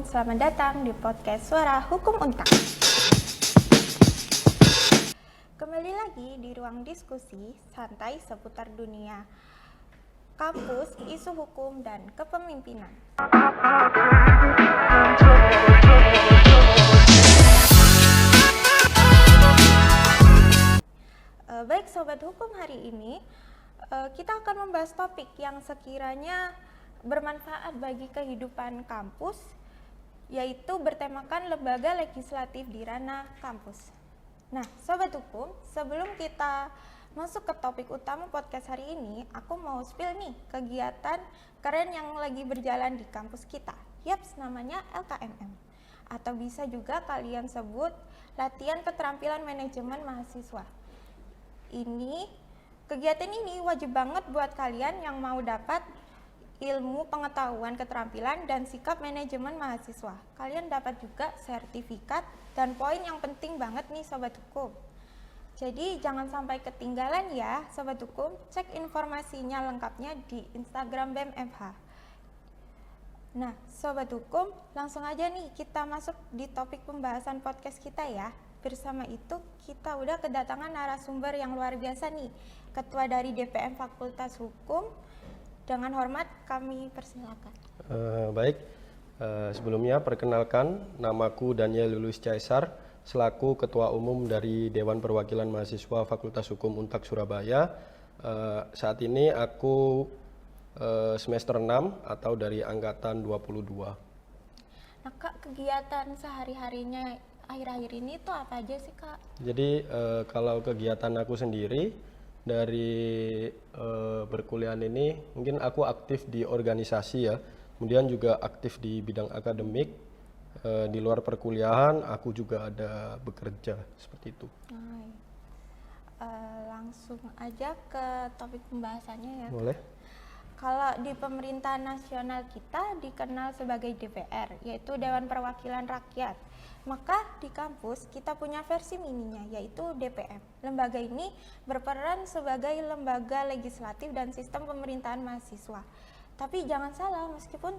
selamat datang di podcast Suara Hukum Untak. Kembali lagi di ruang diskusi santai seputar dunia kampus, isu hukum, dan kepemimpinan. Baik Sobat Hukum, hari ini kita akan membahas topik yang sekiranya bermanfaat bagi kehidupan kampus, yaitu bertemakan lembaga legislatif di ranah kampus. Nah, Sobat Hukum, sebelum kita masuk ke topik utama podcast hari ini, aku mau spill nih kegiatan keren yang lagi berjalan di kampus kita. Yaps, namanya LKMM. Atau bisa juga kalian sebut latihan keterampilan manajemen mahasiswa. Kegiatan ini wajib banget buat kalian yang mau dapat ilmu, pengetahuan, keterampilan, dan sikap manajemen mahasiswa. Kalian dapat juga sertifikat dan poin yang penting banget nih Sobat Hukum. Jadi jangan sampai ketinggalan ya Sobat Hukum, cek informasinya lengkapnya di Instagram BEM-FH. Nah Sobat Hukum, langsung aja nih kita masuk di topik pembahasan podcast kita ya. Bersama itu kita udah kedatangan narasumber yang luar biasa nih, Ketua dari DPM Fakultas Hukum. Dengan hormat kami persilakan. Baik, sebelumnya perkenalkan, namaku Daniel Lulus Caesar, selaku Ketua Umum dari Dewan Perwakilan Mahasiswa Fakultas Hukum Untak Surabaya. Saat ini aku semester 6 atau dari angkatan 22. Nah Kak, kegiatan sehari-harinya akhir-akhir ini tuh apa aja sih Kak? Jadi kalau kegiatan aku sendiri, dari berkuliahan ini mungkin aku aktif di organisasi ya, kemudian juga aktif di bidang akademik. Di luar perkuliahan aku juga ada bekerja seperti itu. Langsung aja ke topik pembahasannya ya. Boleh. Kalau di pemerintahan nasional kita dikenal sebagai DPR, yaitu Dewan Perwakilan Rakyat. Maka di kampus kita punya versi mininya, yaitu DPM. Lembaga ini berperan sebagai lembaga legislatif dan sistem pemerintahan mahasiswa. Tapi jangan salah, meskipun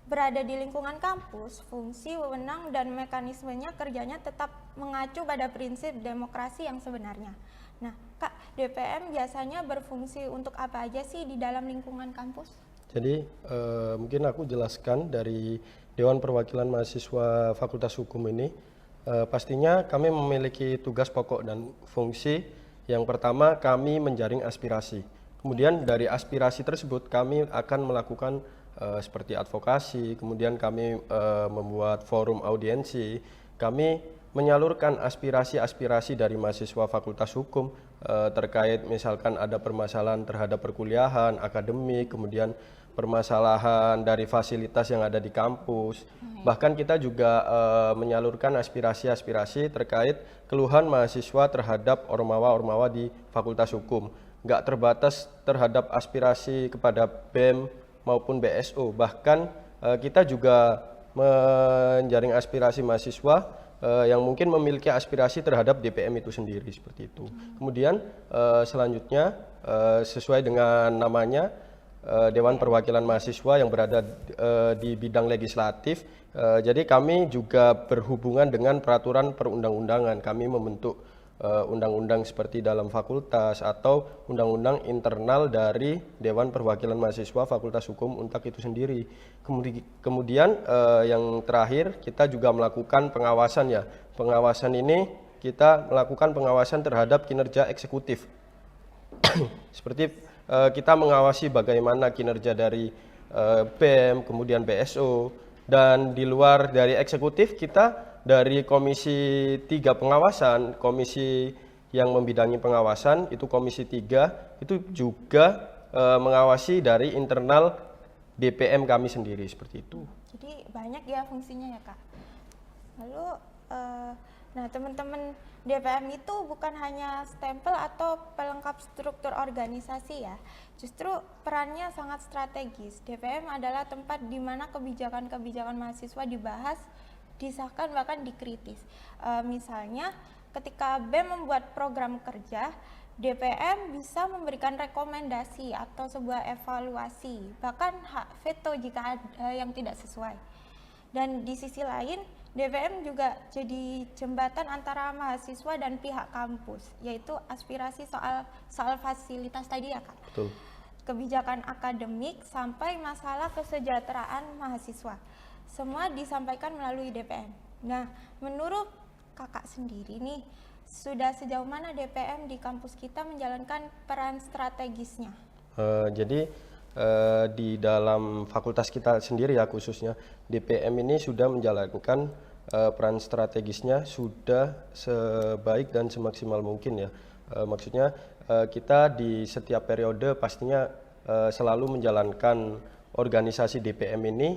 berada di lingkungan kampus, fungsi, wewenang, dan mekanismenya kerjanya tetap mengacu pada prinsip demokrasi yang sebenarnya. Nah, Kak, DPM biasanya berfungsi untuk apa aja sih di dalam lingkungan kampus? Jadi mungkin aku jelaskan dari Dewan Perwakilan Mahasiswa Fakultas Hukum ini, pastinya kami memiliki tugas pokok dan fungsi. Yang pertama, kami menjaring aspirasi. Kemudian dari aspirasi tersebut kami akan melakukan seperti advokasi, kemudian kami membuat forum audiensi, kami menyalurkan aspirasi-aspirasi dari mahasiswa Fakultas Hukum terkait misalkan ada permasalahan terhadap perkuliahan, akademik, kemudian permasalahan dari fasilitas yang ada di kampus. Bahkan kita juga menyalurkan aspirasi-aspirasi terkait keluhan mahasiswa terhadap ormawa-ormawa di Fakultas Hukum. Nggak terbatas terhadap aspirasi kepada BEM maupun BSO. Bahkan kita juga menjaring aspirasi mahasiswa yang mungkin memiliki aspirasi terhadap DPM itu sendiri, seperti itu. Kemudian selanjutnya sesuai dengan namanya, Dewan Perwakilan Mahasiswa yang berada di bidang legislatif. Jadi kami juga berhubungan dengan peraturan perundang-undangan. Kami membentuk undang-undang seperti dalam fakultas atau undang-undang internal dari Dewan Perwakilan Mahasiswa Fakultas Hukum Untak itu sendiri. Kemudian yang terakhir, kita juga melakukan pengawasan ya. Pengawasan ini kita melakukan pengawasan terhadap kinerja eksekutif. Seperti kita mengawasi bagaimana kinerja dari BEM, kemudian BSO, dan di luar dari eksekutif kita dari Komisi 3 pengawasan, komisi yang membidangi pengawasan itu Komisi 3, itu juga mengawasi dari internal DPM kami sendiri, seperti itu. Jadi banyak ya fungsinya ya Kak. Lalu nah teman-teman DPM itu bukan hanya stempel atau pelengkap struktur organisasi ya. Justru perannya sangat strategis. DPM adalah tempat di mana kebijakan-kebijakan mahasiswa dibahas, disahkan, bahkan dikritis. Misalnya ketika BEM membuat program kerja, DPM bisa memberikan rekomendasi atau sebuah evaluasi, bahkan hak veto jika ada yang tidak sesuai. Dan di sisi lain, DPM juga jadi jembatan antara mahasiswa dan pihak kampus, yaitu aspirasi soal fasilitas tadi ya Kak. Betul. Kebijakan akademik sampai masalah kesejahteraan mahasiswa. Semua disampaikan melalui DPM. Nah, menurut Kakak sendiri nih, sudah sejauh mana DPM di kampus kita menjalankan peran strategisnya? Jadi di dalam fakultas kita sendiri ya khususnya DPM ini sudah menjalankan peran strategisnya sudah sebaik dan semaksimal mungkin ya. Maksudnya kita di setiap periode pastinya selalu menjalankan organisasi DPM ini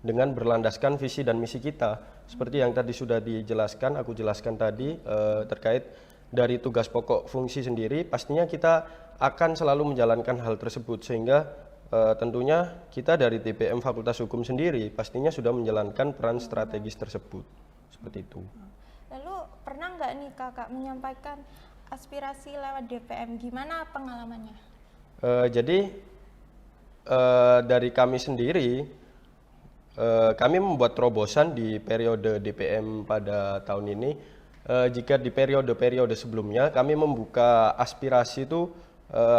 dengan berlandaskan visi dan misi kita. Seperti yang tadi sudah dijelaskan, aku jelaskan tadi terkait dari tugas pokok fungsi sendiri, pastinya kita akan selalu menjalankan hal tersebut sehingga tentunya kita dari DPM Fakultas Hukum sendiri pastinya sudah menjalankan peran strategis tersebut. Seperti itu. Lalu pernah nggak nih Kakak menyampaikan aspirasi lewat DPM? Gimana pengalamannya? Jadi dari kami sendiri, kami membuat terobosan di periode DPM pada tahun ini. Jika di periode-periode sebelumnya kami membuka aspirasi itu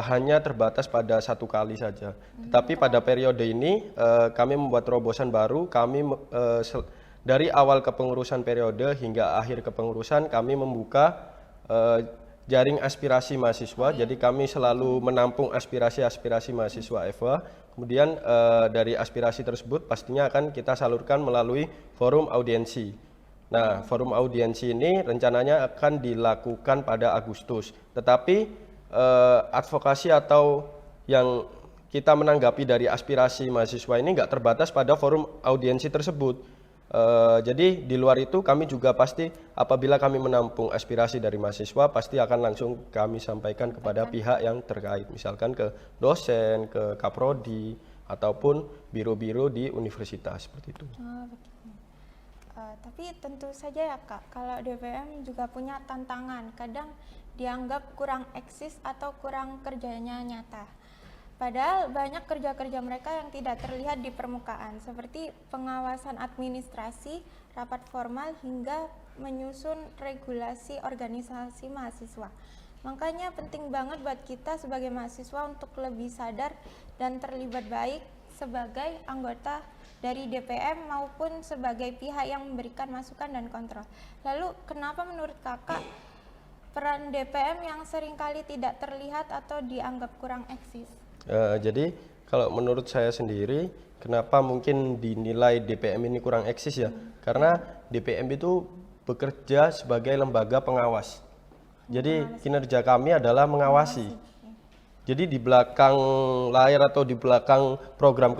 hanya terbatas pada 1 kali saja. Tetapi pada periode ini kami membuat terobosan baru. Kami dari awal kepengurusan periode hingga akhir kepengurusan kami membuka jaring aspirasi mahasiswa. Jadi kami selalu menampung aspirasi-aspirasi mahasiswa FH. Kemudian dari aspirasi tersebut pastinya akan kita salurkan melalui forum audiensi. Nah, forum audiensi ini rencananya akan dilakukan pada Agustus. Tetapi advokasi atau yang kita menanggapi dari aspirasi mahasiswa ini nggak terbatas pada forum audiensi tersebut. Jadi di luar itu kami juga pasti apabila kami menampung aspirasi dari mahasiswa pasti akan langsung kami sampaikan kepada pihak yang terkait, misalkan ke dosen, ke kaprodi ataupun biro-biro di universitas seperti itu. Oh, begitu. Tapi tentu saja ya Kak, kalau DPM juga punya tantangan, kadang dianggap kurang eksis atau kurang kerjanya nyata. Padahal banyak kerja-kerja mereka yang tidak terlihat di permukaan, seperti pengawasan administrasi, rapat formal, hingga menyusun regulasi organisasi mahasiswa. Makanya penting banget buat kita sebagai mahasiswa untuk lebih sadar dan terlibat baik sebagai anggota dari DPM maupun sebagai pihak yang memberikan masukan dan kontrol. Lalu kenapa menurut Kakak peran DPM yang seringkali tidak terlihat atau dianggap kurang eksis? Jadi kalau menurut saya sendiri, kenapa mungkin dinilai DPM ini kurang eksis ya? Karena DPM itu bekerja sebagai lembaga pengawas. Jadi kinerja kami adalah mengawasi. Jadi di belakang layar atau di belakang program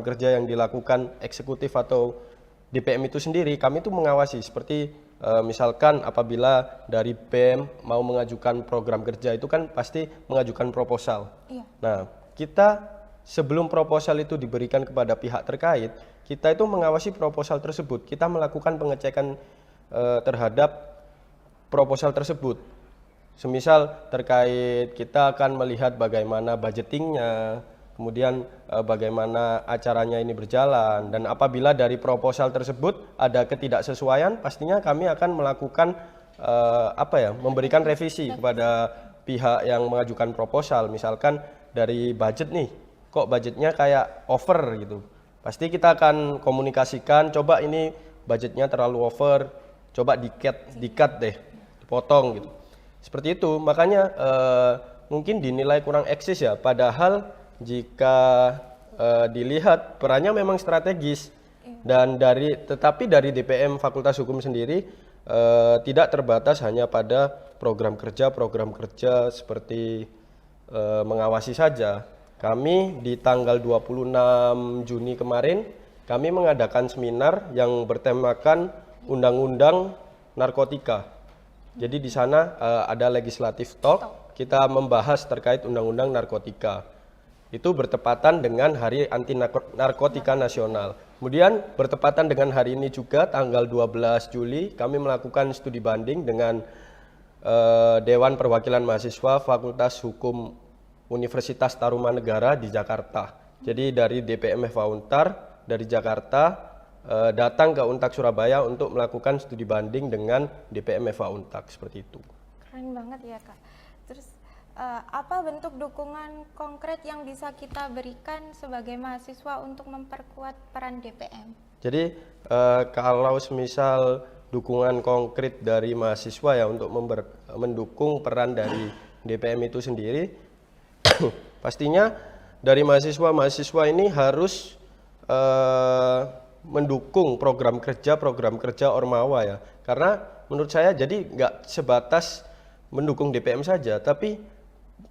kerja yang dilakukan eksekutif atau DPM itu sendiri, kami itu mengawasi. Seperti misalkan apabila dari BEM mau mengajukan program kerja itu kan pasti mengajukan proposal. Iya. Nah, kita sebelum proposal itu diberikan kepada pihak terkait, kita itu mengawasi proposal tersebut. Kita melakukan pengecekan terhadap proposal tersebut. Semisal terkait kita akan melihat bagaimana budgetingnya, kemudian bagaimana acaranya ini berjalan, dan apabila dari proposal tersebut ada ketidaksesuaian, pastinya kami akan melakukan memberikan revisi kepada pihak yang mengajukan proposal. Misalkan dari budget nih, kok budgetnya kayak over gitu, pasti kita akan komunikasikan, coba ini budgetnya terlalu over, coba di-cut deh, dipotong gitu. Seperti itu, makanya mungkin dinilai kurang eksis ya, padahal jika dilihat perannya memang strategis. Dan tetapi dari DPM Fakultas Hukum sendiri tidak terbatas hanya pada program kerja seperti mengawasi saja. Kami di tanggal 26 Juni kemarin kami mengadakan seminar yang bertemakan Undang-Undang Narkotika. Jadi di sana ada legislative talk, kita membahas terkait Undang-Undang Narkotika. Itu bertepatan dengan Hari Anti Narkotika Nasional. Kemudian bertepatan dengan hari ini juga tanggal 12 Juli kami melakukan studi banding dengan Dewan Perwakilan Mahasiswa Fakultas Hukum Universitas Tarumanegara di Jakarta. Jadi dari DPM FH Untar dari Jakarta datang ke Untak Surabaya untuk melakukan studi banding dengan DPM FH Untak seperti itu. Keren banget ya Kak. Terus apa bentuk dukungan konkret yang bisa kita berikan sebagai mahasiswa untuk memperkuat peran DPM? Jadi kalau semisal dukungan konkret dari mahasiswa ya untuk mendukung peran dari DPM itu sendiri, pastinya dari mahasiswa ini harus mendukung program kerja Ormawa ya. Karena menurut saya jadi nggak sebatas mendukung DPM saja, tapi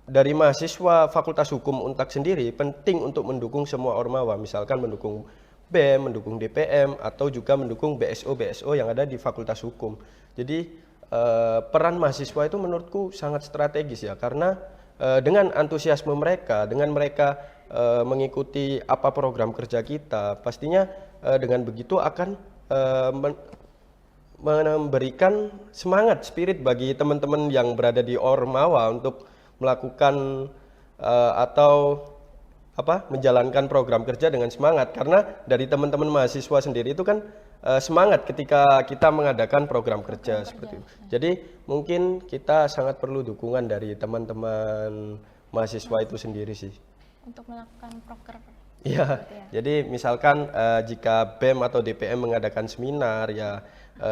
dari mahasiswa Fakultas Hukum Untak sendiri penting untuk mendukung semua Ormawa, misalkan mendukung BEM, mendukung DPM, atau juga mendukung BSO yang ada di Fakultas Hukum. Jadi peran mahasiswa itu menurutku sangat strategis ya, karena dengan antusiasme mereka, dengan mereka mengikuti apa program kerja kita, pastinya dengan begitu akan memberikan semangat, spirit bagi teman-teman yang berada di Ormawa untuk melakukan atau menjalankan program kerja dengan semangat, karena dari teman-teman mahasiswa sendiri itu kan semangat ketika kita mengadakan program kerja seperti itu. Jadi mungkin kita sangat perlu dukungan dari teman-teman mahasiswa itu sendiri sih. Untuk melakukan proker. Iya. Jadi misalkan jika BEM atau DPM mengadakan seminar ya,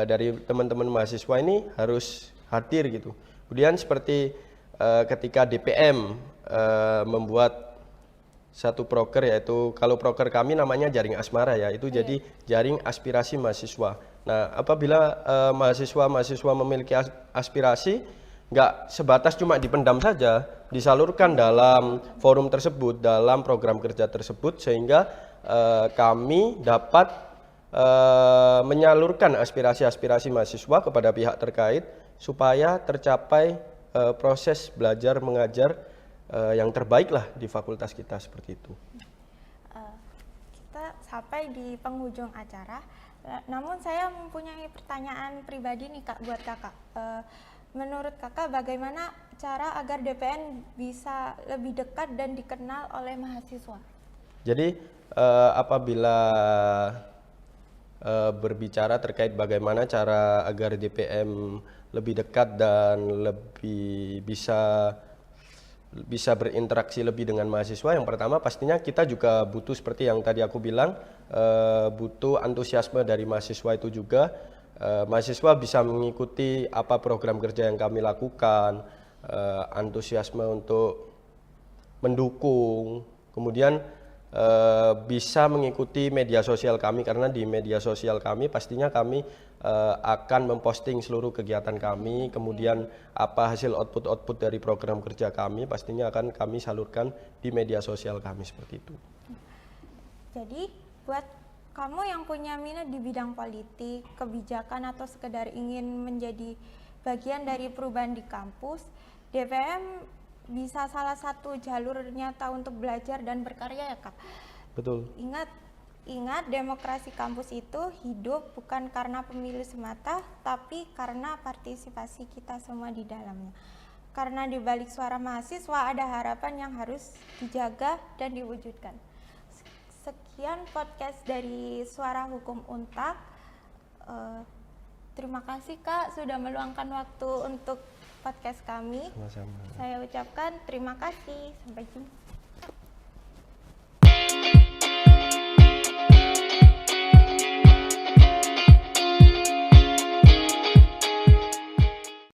dari teman-teman mahasiswa ini harus hadir gitu. Kemudian seperti ketika DPM membuat satu proker, yaitu kalau proker kami namanya Jaring Asmara ya, itu jadi Jaring Aspirasi Mahasiswa. Nah, apabila mahasiswa memiliki aspirasi, nggak sebatas cuma dipendam saja, disalurkan dalam forum tersebut, dalam program kerja tersebut, sehingga kami dapat menyalurkan aspirasi-aspirasi mahasiswa kepada pihak terkait supaya tercapai proses belajar mengajar yang terbaik lah di fakultas kita seperti itu. Kita sampai di penghujung acara, namun saya mempunyai pertanyaan pribadi nih Kak buat Kakak. Menurut Kakak bagaimana cara agar DPM bisa lebih dekat dan dikenal oleh mahasiswa? Jadi apabila berbicara terkait bagaimana cara agar DPM lebih dekat dan lebih bisa berinteraksi lebih dengan mahasiswa, yang pertama pastinya kita juga butuh seperti yang tadi aku bilang, butuh antusiasme dari mahasiswa itu juga. Mahasiswa bisa mengikuti apa program kerja yang kami lakukan, antusiasme untuk mendukung, kemudian bisa mengikuti media sosial kami, karena di media sosial kami pastinya kami akan memposting seluruh kegiatan kami, kemudian apa hasil output dari program kerja kami pastinya akan kami salurkan di media sosial kami seperti itu. Jadi buat kamu yang punya minat di bidang politik, kebijakan, atau sekedar ingin menjadi bagian dari perubahan di kampus, DPM bisa salah satu jalur nyata untuk belajar dan berkarya ya Kak. Betul. Ingat demokrasi kampus itu hidup bukan karena pemilih semata, tapi karena partisipasi kita semua di dalamnya. Karena di balik suara mahasiswa ada harapan yang harus dijaga dan diwujudkan. Sekian podcast dari Suara Hukum Untak. Terima kasih Kak sudah meluangkan waktu untuk podcast kami. Sama-sama. Saya ucapkan terima kasih. Sampai jumpa.